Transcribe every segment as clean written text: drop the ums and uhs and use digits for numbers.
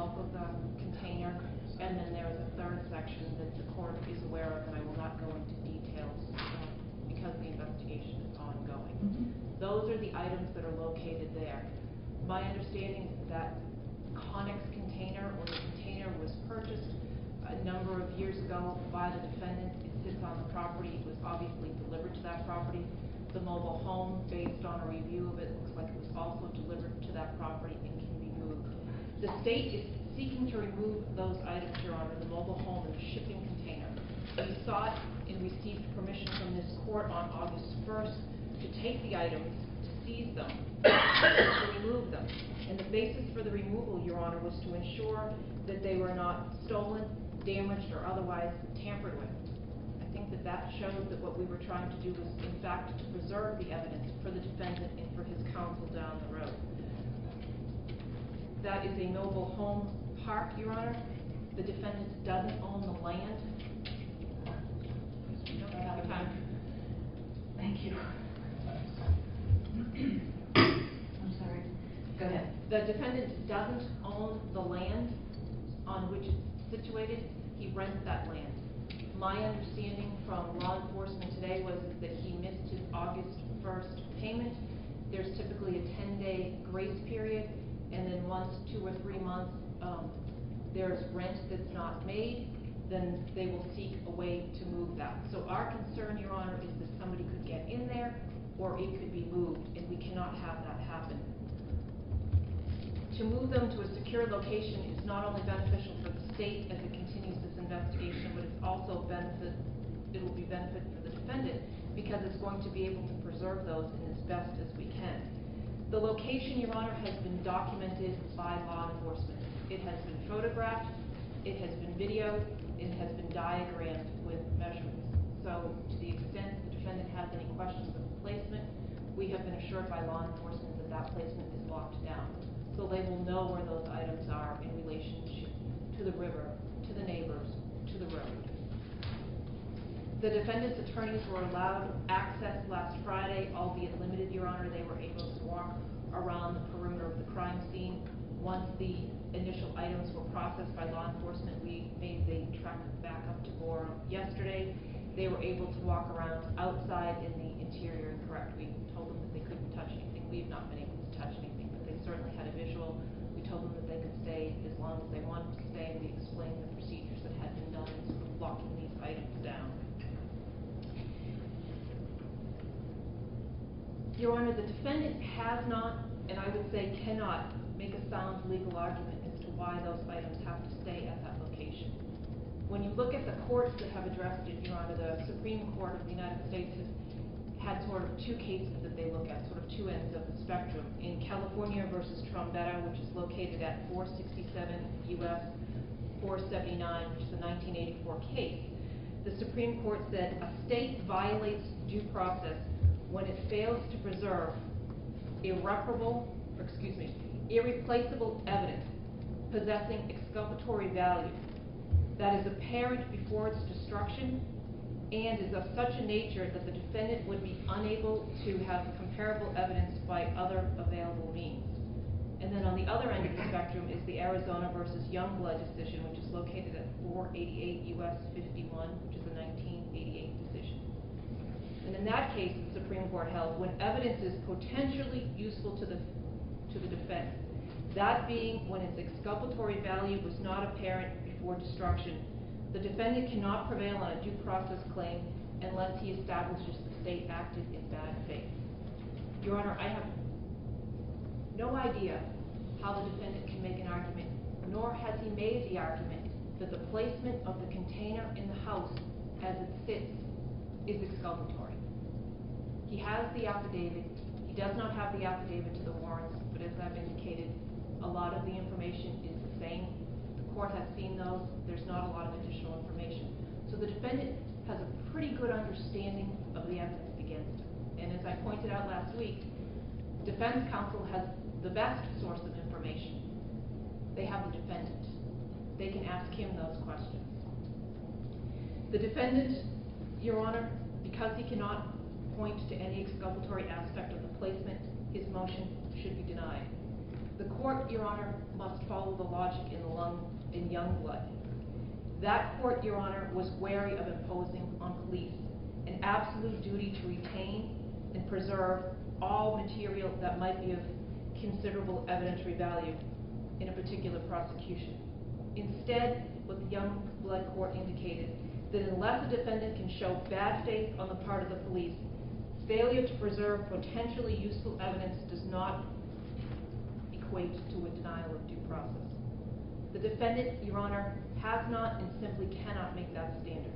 itself of the container, and then there is a third section that the court is aware of, and I will not go into details because the investigation is ongoing. Those are the items that are located there. My understanding is that Connex container, or the container, was purchased a number of years ago by the defendant. It sits on the property. It was obviously delivered to that property. The mobile home, based on a review of it, looks like it was also delivered to that property and can be moved. The state is seeking to remove those items, Your Honor, the mobile home and the shipping container. We sought and received permission from this court on August 1st to take the items, to seize them, to remove them. And the basis for the removal, Your Honor, was to ensure that they were not stolen, damaged, or otherwise tampered with. I think that that shows that what we were trying to do was, in fact, to preserve the evidence for the defendant and for his counsel down the road. That is a mobile home park, Your Honor. The defendant doesn't own the land. We don't have time. Thank you. I'm sorry. Go ahead. The defendant doesn't own the land on which it's situated. He rents that land. My understanding from law enforcement today was that he missed his August 1st payment. There's typically a 10-day grace period, and then once 2 or 3 months there's rent that's not made, then they will seek a way to move that. So our concern, Your Honor, is that somebody could get in there or it could be moved, and we cannot have that happen. To move them to a secure location is not only beneficial for the state as it continues this investigation, but it's also it will be benefit for the defendant because it's going to be able to preserve those in as best as we can. The location, Your Honor, has been documented by law enforcement. It has been photographed, it has been videoed, it has been diagrammed with measurements. So to the extent the defendant has any questions of the placement, we have been assured by law enforcement that that placement is locked down. So they will know where those items are in relationship to the river, to the neighbors, to the road. The defendant's attorneys were allowed access last Friday, albeit limited, Your Honor. They were able to walk around the perimeter of the crime scene. Once the initial items were processed by law enforcement, we made the trek back up to Gore yesterday. They were able to walk around outside in the interior, and correct, we told them that they couldn't touch anything. We've not been able to touch anything, but they certainly had a visual. We told them that they could stay as long as they wanted to stay, and we explained the procedures that had been done in sort of locking these items down. Your Honor, the defendant has not, and I would say cannot, make a sound legal argument as to why those items have to stay at that location. When you look at the courts that have addressed it, Your Honor, the Supreme Court of the United States has had sort of two cases that they look at, sort of two ends of the spectrum. In California versus Trombetta, which is located at 467 U.S. 479, which is a 1984 case, the Supreme Court said a state violates due process when it fails to preserve irreplaceable evidence possessing exculpatory value that is apparent before its destruction and is of such a nature that the defendant would be unable to have comparable evidence by other available means. And then on the other end of the spectrum is the Arizona versus Youngblood decision, which is located at 488 U.S. 51, which is a 1988 decision. And in that case, the Supreme Court held when evidence is potentially useful to the defense, that being when its exculpatory value was not apparent before destruction, the defendant cannot prevail on a due process claim unless he establishes the state acted in bad faith. Your Honor, I have no idea how the defendant can make an argument, nor has he made the argument that the placement of the container in the house as it sits is exculpatory. He has the affidavit. He does not have the affidavit to the warrants, but as I've indicated, a lot of the information is the same. The court has seen those. There's not a lot of additional information. So the defendant has a pretty good understanding of the evidence against him. And as I pointed out last week, defense counsel has the best source of information. They have the defendant. They can ask him those questions. The defendant, Your Honor, because he cannot point to any exculpatory aspect of the placement, his motion should be denied. The court, Your Honor, must follow the logic in Youngblood. That court, Your Honor, was wary of imposing on police an absolute duty to retain and preserve all material that might be of considerable evidentiary value in a particular prosecution. Instead, what the Youngblood court indicated, that unless a defendant can show bad faith on the part of the police, failure to preserve potentially useful evidence does not equate to a denial of due process. The defendant, Your Honor, has not and simply cannot make that standard.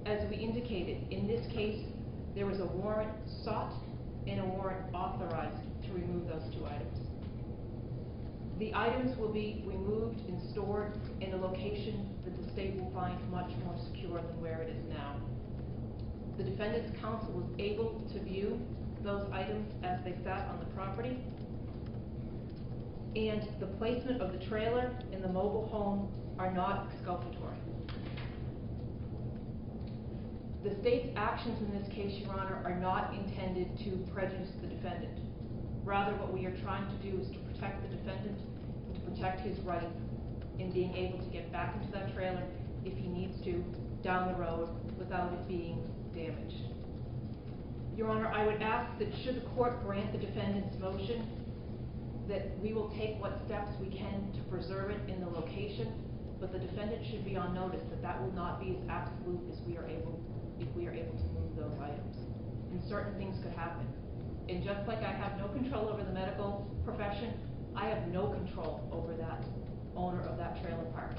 As we indicated, in this case, there was a warrant sought and a warrant authorized to remove those two items. The items will be removed and stored in a location that the state will find much more secure than where it is now. The defendant's counsel was able to view those items as they sat on the property, and the placement of the trailer and the mobile home are not exculpatory. The state's actions in this case, Your Honor, are not intended to prejudice the defendant. Rather, what we are trying to do is to protect the defendant, to protect his right in being able to get back into that trailer if he needs to down the road without it being damaged. Your Honor, I would ask that should the court grant the defendant's motion, that we will take what steps we can to preserve it in the location, but the defendant should be on notice that that will not be as absolute as we are able, if we are able to move those items. And certain things could happen. And just like I have no control over the medical profession, I have no control over that owner of that trailer park.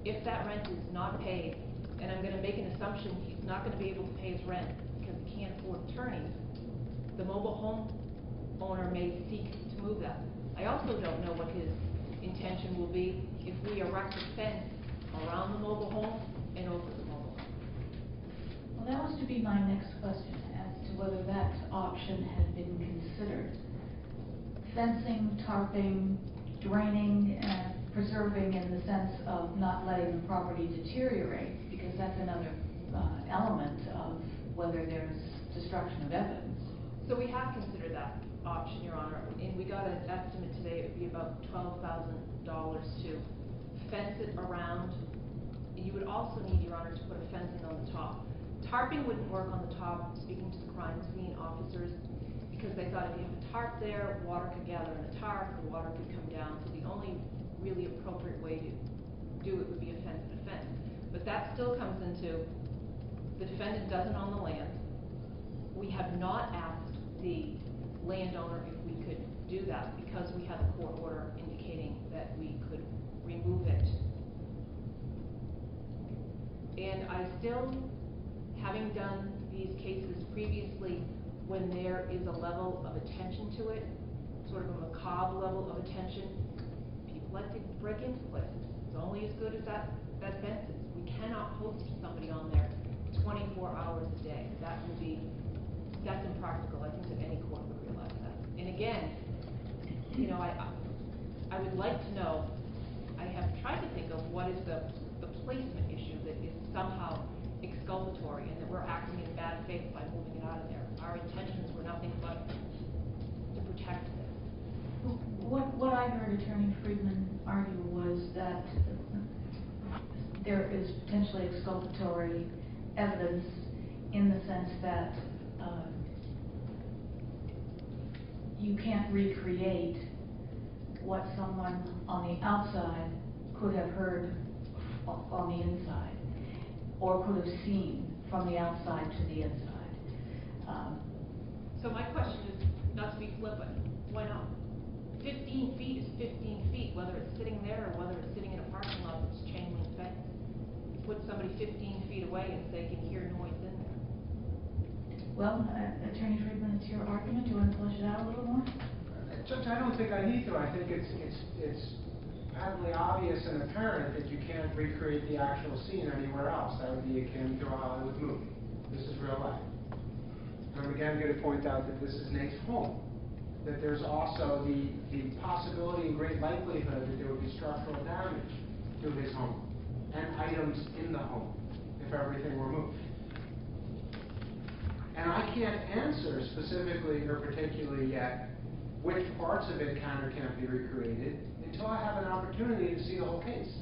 If that rent is not paid, and I'm going to make an assumption he's not going to be able to pay his rent because he can't afford attorneys, the mobile home owner may seek to move that. I also don't know what his intention will be if we erect a fence around the mobile home and over the mobile home. Well, that was to be my next question, as to whether that option had been considered. Fencing, tarping, draining, and preserving in the sense of not letting the property deteriorate, because that's another element of whether there's destruction of evidence. So we have considered that option, Your Honor, and we got an estimate today. It would be about $12,000 to fence it around. You would also need, Your Honor, to put a fencing on the top. Tarping wouldn't work on the top, speaking to the crime scene officers, because they thought if you have a tarp there, water could gather in the tarp, the water could come down, so the only really appropriate way to do it would be a fence and a fence. But that still comes into the defendant doesn't own the land. We have not asked the landowner if we could do that because we have a court order indicating that we could remove it. And I still, having done these cases previously, when there is a level of attention to it, sort of a macabre level of attention, people like to break into places. It's only as good as that fence is. We cannot post somebody on there 24 hours a day. That's impractical. I think that any court would realize that. And again, you know, I would like to know, I have tried to think of what is the placement issue that is somehow exculpatory and that we're acting in bad faith by moving it out of there. Our intentions were nothing but to protect this. What I heard Attorney Friedman argue was that there is potentially exculpatory evidence in the sense that you can't recreate what someone on the outside could have heard on the inside, or could have seen from the outside to the inside. So my question is, not to be flippant, why not? 15 feet is 15 feet, whether it's sitting there or whether it's sitting in a parking lot that's chain link fence. You put somebody 15 feet away and they can hear noise in there. Well, Attorney Friedman, it's your argument. Do you want to flesh it out a little more? Judge, I don't think I need to. I think it's patently obvious and apparent that you can't recreate the actual scene anywhere else. That would be akin to a Hollywood movie. This is real life. I'm again going to point out that this is Nate's home. That there's also the possibility and great likelihood that there would be structural damage to his home and items in the home if everything were moved. And I can't answer specifically or particularly yet which parts of it can or can't be recreated. until I have an opportunity to see the whole case.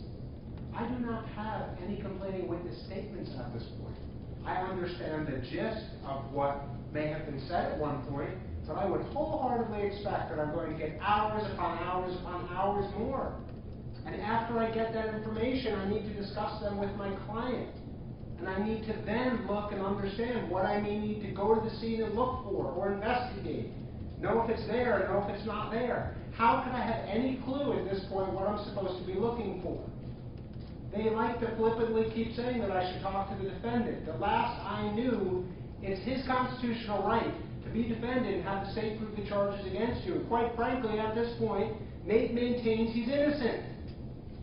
I do not have any complaining witness statements at this point. I understand the gist of what may have been said at one point, but I would wholeheartedly expect that I'm going to get hours upon hours upon hours more. And after I get that information, I need to discuss them with my client. And I need to then look and understand what I may need to go to the scene and look for or investigate. Know if it's there, know if it's not there. How could I have any clue at this point what I'm supposed to be looking for? They like to flippantly keep saying that I should talk to the defendant. The last I knew, it's his constitutional right to be defended and have the state prove the charges against you. And quite frankly, at this point, Nate maintains he's innocent.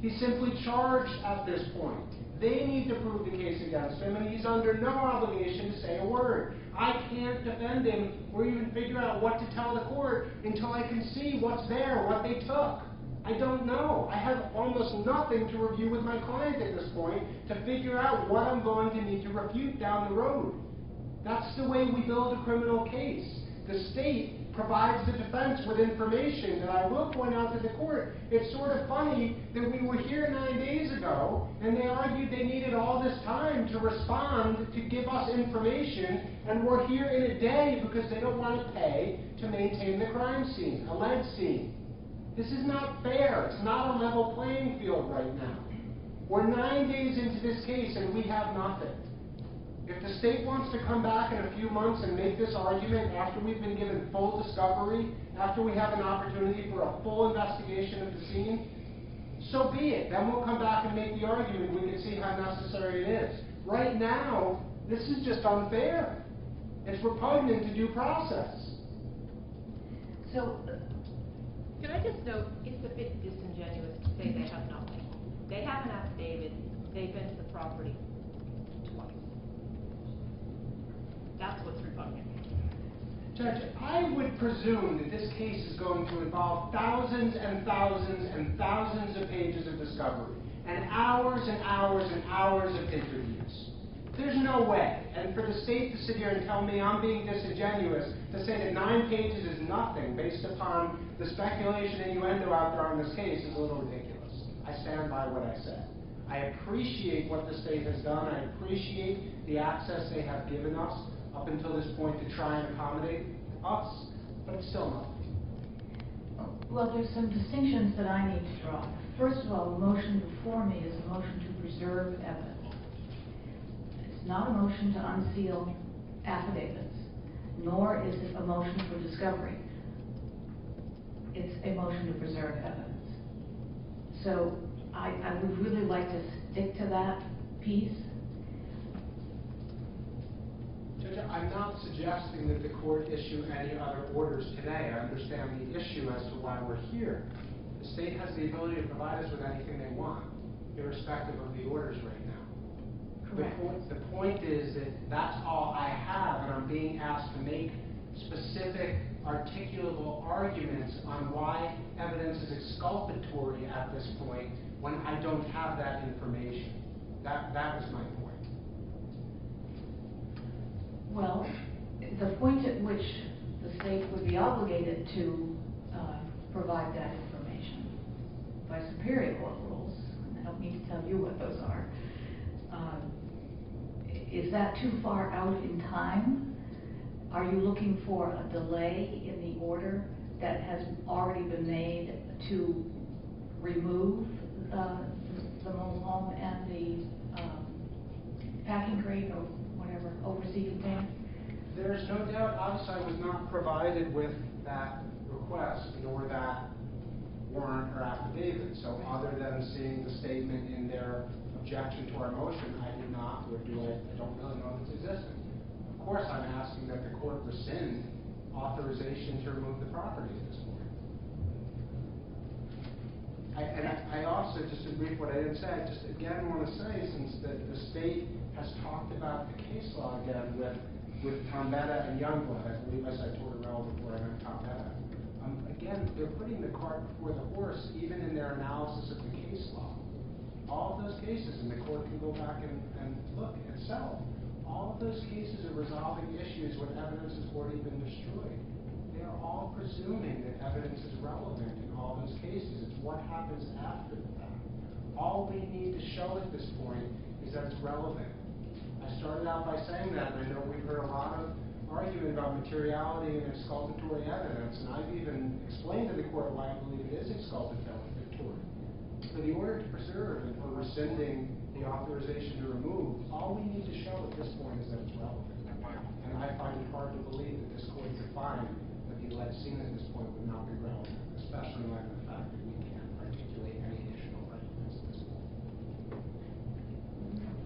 He's simply charged at this point. They need to prove the case against him, and he's under no obligation to say a word. I can't defend him or even figure out what to tell the court until I can see what's there, what they took. I don't know. I have almost nothing to review with my client at this point to figure out what I'm going to need to refute down the road. That's the way we build a criminal case. The state provides the defense with information, and I will point out to the court, it's sort of funny that we were here 9 days ago, and they argued they needed all this time to respond, to give us information, and we're here in a day because they don't want to pay to maintain the crime scene, a lead scene. This is not fair. It's not a level playing field right now. We're 9 days into this case, and we have nothing. If the state wants to come back in a few months and make this argument after we've been given full discovery, after we have an opportunity for a full investigation of the scene, so be it. Then we'll come back and make the argument. We can see how necessary it is. Right now, this is just unfair. It's repugnant to due process. So, Can I just note, it's a bit disingenuous to say they have nothing. They have an affidavit. They've been to the property twice. That's what's repugnant. Judge, I would presume that this case is going to involve thousands and thousands and thousands of pages of discovery and hours and hours and hours of interviews. There's no way. And for the state to sit here and tell me I'm being disingenuous to say that 9 pages is nothing based upon the speculation and innuendo out there on this case is a little ridiculous. I stand by what I said. I appreciate what the state has done. I appreciate the access they have given us up until this point to try and accommodate us, but it's still nothing. well, there's some distinctions that I need to draw. First of all, the motion before me is a motion to preserve evidence. It's not a motion to unseal affidavits, nor is it a motion for discovery. It's a motion to preserve evidence. So I would really like to stick to that piece. Judge, I'm not suggesting that the court issue any other orders today. I understand the issue as to why we're here. The state has the ability to provide us with anything they want, irrespective of the orders right now. Correct. The point is that that's all I have, and I'm being asked to make specific, articulable arguments on why evidence is exculpatory at this point when I don't have that information. That was my point. Well, the point at which the state would be obligated to provide that information by superior court rules, I don't need to tell you what those are, is that too far out in time? Are you looking for a delay in the order that has already been made to remove the mobile home and the packing crate or whatever, overseas container? There's no doubt Oxide was not provided with that request nor that warrant or affidavit. So other than seeing the statement in their objection to our motion, I did not, or I don't really know if it's existing. Of course, I'm asking that the court rescind authorization to remove the property at this point. I also, just to brief what I didn't say, I just again want to say, since the state has talked about the case law again with Tombetta and Youngblood, I believe I said Tortorella before I meant Tombetta. Again, they're putting the cart before the horse, even in their analysis of the case law. All of those cases, and the court can go back and look itself, all of those cases are resolving issues when evidence has already been destroyed. They they are all presuming that evidence is relevant in all those cases. It's what happens after the fact. All we need to show at this point is that it's relevant. I started out by saying that, and I know we've heard a lot of argument about materiality and exculpatory evidence, and I've even explained to the court why I believe it is exculpatory. For the order to preserve and for rescinding the authorization to remove, all we need to show at this point is that it's relevant. And I find it hard to believe that this court could find that the alleged scene at this point would not be relevant, especially in light of the fact that we can't articulate any additional arguments at this point.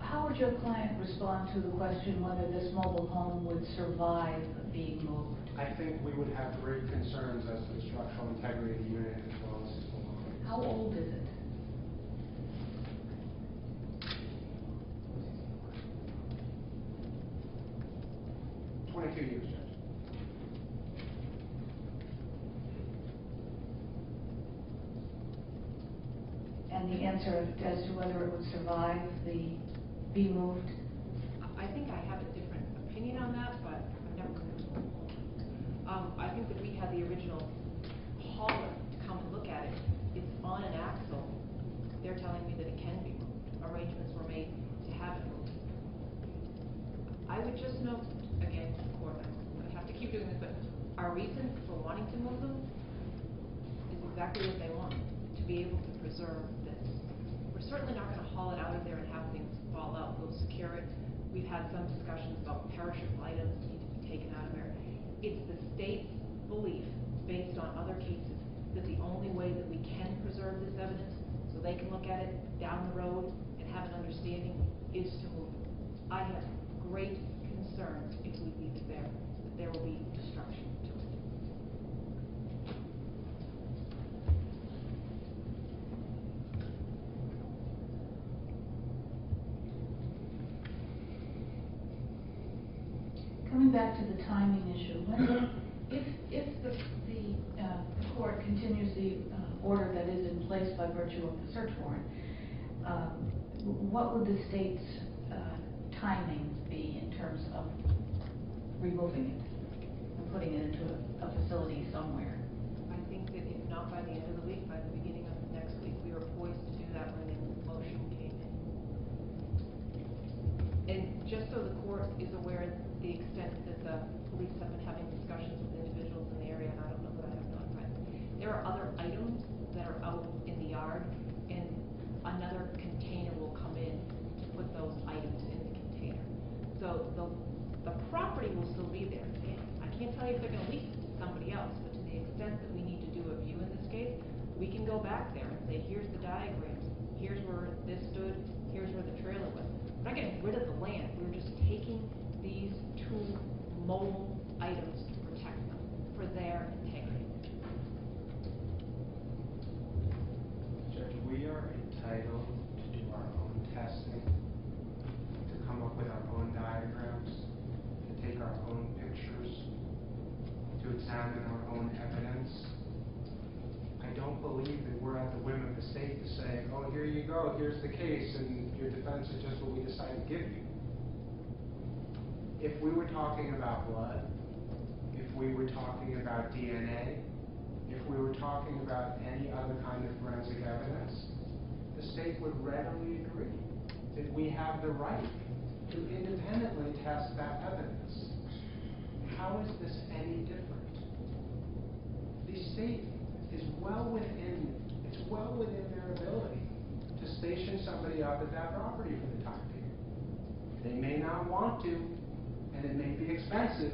How would your client respond to the question whether this mobile home would survive being moved? I think we would have great concerns as to the structural integrity of the unit as well as its belongings. How old is it? Years, Judge. And the answer as to whether it would survive the be moved? I think I have a different opinion on that, but I've never heard of it. I think that we had the original hauler to come and look at it. It's on an axle. They're telling me that it can be moved. Arrangements were made to have it moved. I would just note, again, court, I have to keep doing this, but our reason for wanting to move them is exactly what they want, to be able to preserve this. We're certainly not going to haul it out of there and have things fall out. We'll secure it. We've had some discussions about perishable items need to be taken out of there. It's the state's belief, based on other cases, that the only way that we can preserve this evidence so they can look at it down the road and have an understanding is to move it. I have great concerns if we leave it there, that there will be destruction to it. Coming back to the timing issue, if the court continues the order that is in place by virtue of the search warrant, what would the state's timings be in terms of removing it and putting it into a facility somewhere? I think that if not by the end of the week, by the beginning of next week, we were poised to do that when the motion came in. And just so the court is aware of the extent that the police have been having discussions with individuals in the area, and I don't know that I have notified, there are other items that are out in the yard, and another container will come in to put those items in the container. So the property will still be there. I can't tell you if they're going to lease it to somebody else, but to the extent that we need to do a view in this case, we can go back there and say, here's the diagram, here's where this stood, here's where the trailer was. We're not getting rid of the land, we're just taking these two mobile items to protect them for their integrity. Judge, we are entitled to do our own testing, to come up with our own diagrams, to take our own pictures, to examine our own evidence. I don't believe that we're at the whim of the state to say, oh, here you go, here's the case, and your defense is just what we decide to give you. If we were talking about blood, if we were talking about DNA, if we were talking about any other kind of forensic evidence, the state would readily agree that we have the right to independently test that evidence. How is this any different? The state is well within their ability to station somebody up at that property for the time being. They may not want to, and it may be expensive,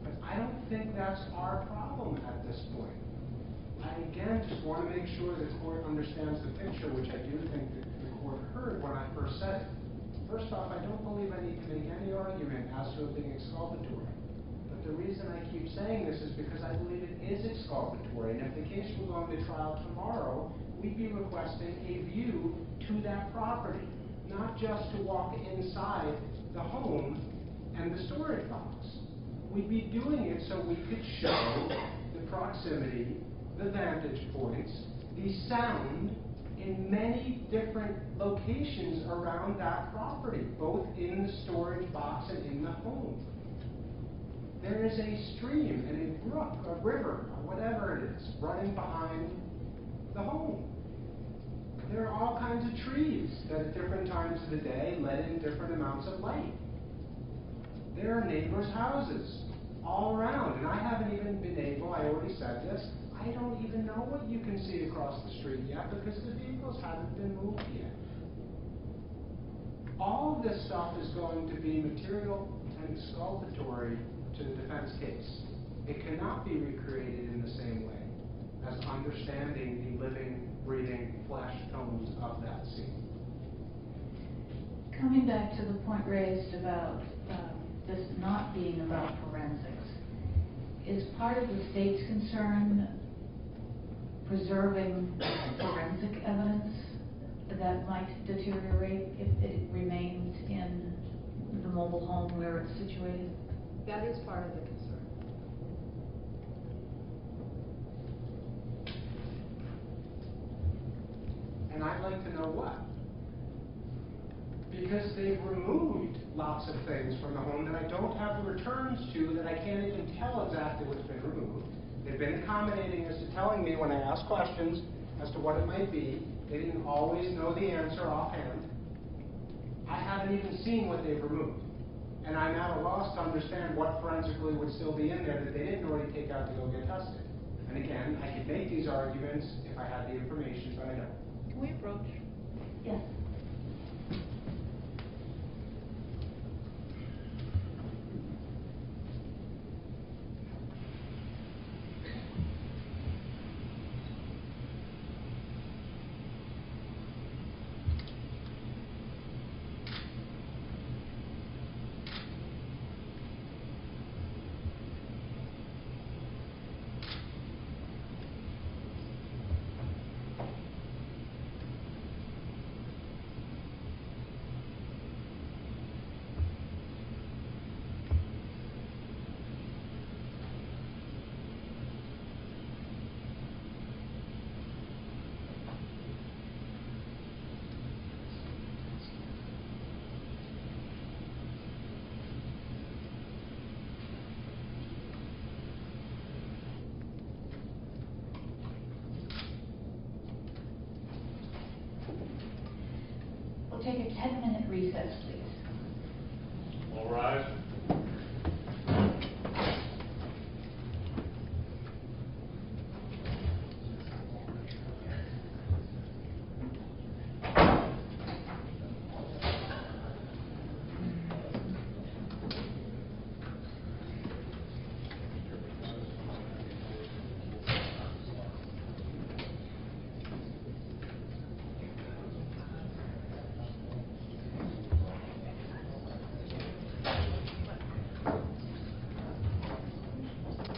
but I don't think that's our problem at this point. I, again, just want to make sure the court understands the picture, which I do think that the court heard when I first said it. First off, I don't believe I need to make any argument as to it being exculpatory. But the reason I keep saying this is because I believe it is exculpatory, and if the case were going to trial tomorrow, we'd be requesting a view to that property, not just to walk inside the home and the storage box. We'd be doing it so we could show the proximity, the vantage points, the sound in many different locations around that property, both in the storage box and in the home. There is a stream and a brook, a river, or whatever it is, running behind the home. There are all kinds of trees that at different times of the day let in different amounts of light. There are neighbors' houses all around, and I haven't even been able, I already said this, I don't even know what you can see across the street yet because the vehicles haven't been moved yet. All of this stuff is going to be material and exculpatory to the defense case. It cannot be recreated in the same way as understanding the living, breathing flesh tones of that scene. Coming back to the point raised about this not being about forensics, is part of the state's concern preserving forensic evidence that might deteriorate if it remains in the mobile home where it's situated? That is part of the concern. And I'd like to know what. Because they've removed lots of things from the home that I don't have the returns to, that I can't even tell exactly what's been removed. They've been accommodating as to telling me when I ask questions as to what it might be. They didn't always know the answer offhand. I haven't even seen what they've removed. And I'm at a loss to understand what forensically would still be in there that they didn't already take out to go get tested. And again, I could make these arguments if I had the information, but I don't. Can we approach? Yes. We'll take a 10-minute recess, please. All rise.